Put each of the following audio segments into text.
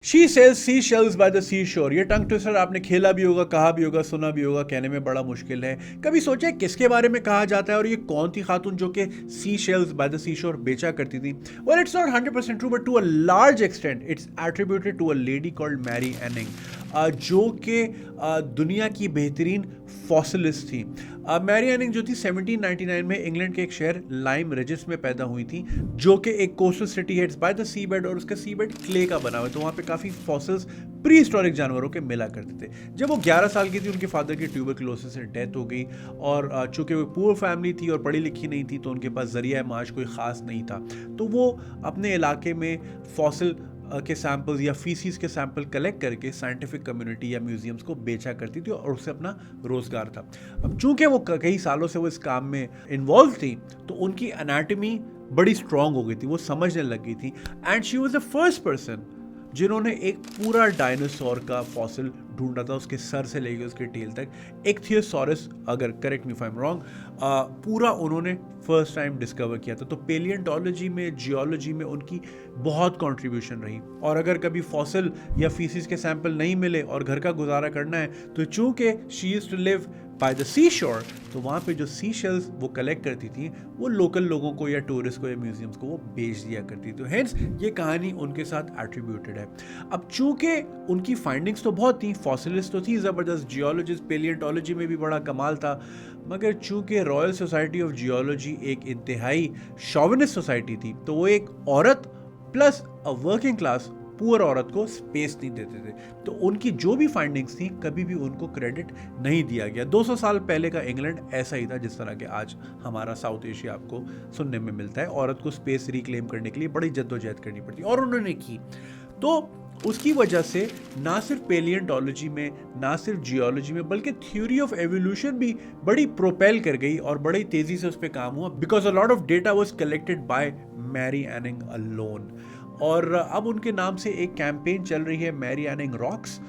She sells sea shells by the sea shore. ये tongue twister आपने खेला भी होगा, कहा भी होगा, सुना भी होगा, कहने में बड़ा मुश्किल है। कभी सोचा किसके बारे में कहा जाता है और ये कौन थी खातून जो कि sea shells by the sea shore बेचा करती थी? Well, it's not 100% true, but to a large extent it's attributed to a lady called Mary Anning, जो कि दुनिया की बेहतरीन फॉसिलिस्ट थी। मैरी एनिंग जो थी 1799 में इंग्लैंड के एक शहर लाइम रेजिस में पैदा हुई थी, जो कि एक कोस्टल सिटी है, it's by the sea bed, और उसका सी बेड क्ले का बना हुआ है, तो वहाँ पे काफ़ी फॉसिल्स प्री हिस्टोरिक जानवरों के मिला करते थे। जब वो 11 साल की थी, उनके फादर की ट्यूबरक्लोसिस से डेथ हो गई, और चूंकि वो पुअर फैमिली थी और पढ़ी लिखी नहीं थी, तो उनके पास जरिया माश कोई ख़ास नहीं था, तो वो अपने इलाके में फॉसिल के सैंपल्स या फीसिस के सैंपल कलेक्ट करके साइंटिफिक कम्युनिटी या म्यूजियम्स को बेचा करती थी, और उससे अपना रोजगार था। अब चूंकि वो कई सालों से वो इस काम में इन्वॉल्व थी, तो उनकी एनाटमी बड़ी स्ट्रांग हो गई थी, वो समझने लग गई थी, and she was the first person जिन्होंने एक पूरा डायनासोर का फॉसिल ढूंढा था, उसके सर से लेकर उसके टेल तक। इक्थियोसॉरस, अगर correct me if I am wrong, पूरा उन्होंने फर्स्ट टाइम डिस्कवर किया था। तो पेलियंटोलॉजी में, जियोलॉजी में उनकी बहुत कंट्रीब्यूशन रही। और अगर कभी फॉसिल या फीसिस के सैंपल नहीं मिले और घर का गुजारा करना है, तो चूंकि she used to live by the sea shore, तो वहाँ पे जो सी शेल्स वो कलेक्ट करती थी, वो लोकल लोगों को या टूरिस्ट को या म्यूजियम्स को वो बेच दिया करती थी। हेंस ये कहानी उनके साथ एट्रीब्यूटेड है। अब चूंकि उनकी फाइंडिंग्स तो बहुत थी, फॉसिलिस्ट तो थी ज़बरदस्त, जियोलॉजिस्ट, पेलियंटोलॉजी में भी बड़ा कमाल था, मगर चूंकि रॉयल सोसाइटी ऑफ जियोलॉजी एक इंतहाई शॉविनिस्ट सोसाइटी थी, तो वो एक औरत plus a working class poor औरत को स्पेस नहीं देते थे, तो उनकी जो भी फाइंडिंग्स थी कभी भी उनको क्रेडिट नहीं दिया गया। 200 साल पहले का इंग्लैंड ऐसा ही था जिस तरह के आज हमारा साउथ एशिया आपको सुनने में मिलता है। औरत को स्पेस रिक्लेम करने के लिए बड़ी जद्दोजहद करनी पड़ती, और उन्होंने की। तो उसकी वजह से ना सिर्फ पेलियंटोलॉजी में, ना सिर्फ जियोलॉजी में, बल्कि थ्योरी ऑफ एवोल्यूशन भी बड़ी प्रोपेल कर गई और बड़ी तेजी से उस पर काम हुआ, because a lot of data was collected by Mary Anning alone. और अब उनके नाम से एक कैंपेन चल रही है, मैरी एनिंग रॉक्स,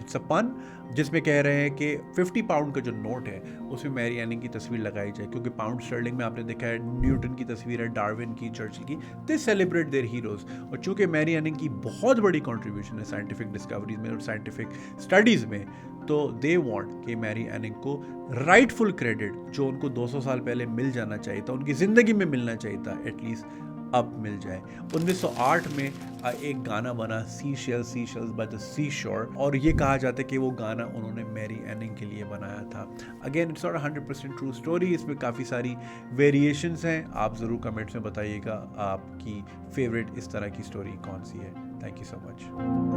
इट्स अ पन, जिसमें कह रहे हैं कि 50 पाउंड का जो नोट है उसमें मैरी एनिंग की तस्वीर लगाई जाए, क्योंकि पाउंड स्टर्लिंग में आपने देखा है न्यूटन की तस्वीर है, डार्विन की, चर्चिल की, दे सेलिब्रेट देयर हीरोज। और चूंकि मैरी एनिंग की बहुत बड़ी कंट्रीब्यूशन है साइंटिफिक डिस्कवरीज में और साइंटिफिक स्टडीज़ में, तो दे वांट कि मैरी एनिंग को राइटफुल क्रेडिट जो उनको 200 साल पहले मिल जाना चाहिए था, उनकी ज़िंदगी में मिलना चाहिए था, एटलीस्ट अब मिल जाए। 1908 में एक गाना बना, सी शेल्स बाय द सी शोर, और ये कहा जाता है कि वो गाना उन्होंने मैरी एनिंग के लिए बनाया था। Again, it's not 100% true story, इसमें काफ़ी सारी वेरिएशंस हैं। आप ज़रूर कमेंट्स में बताइएगा आपकी फेवरेट इस तरह की स्टोरी कौन सी है। Thank you so much.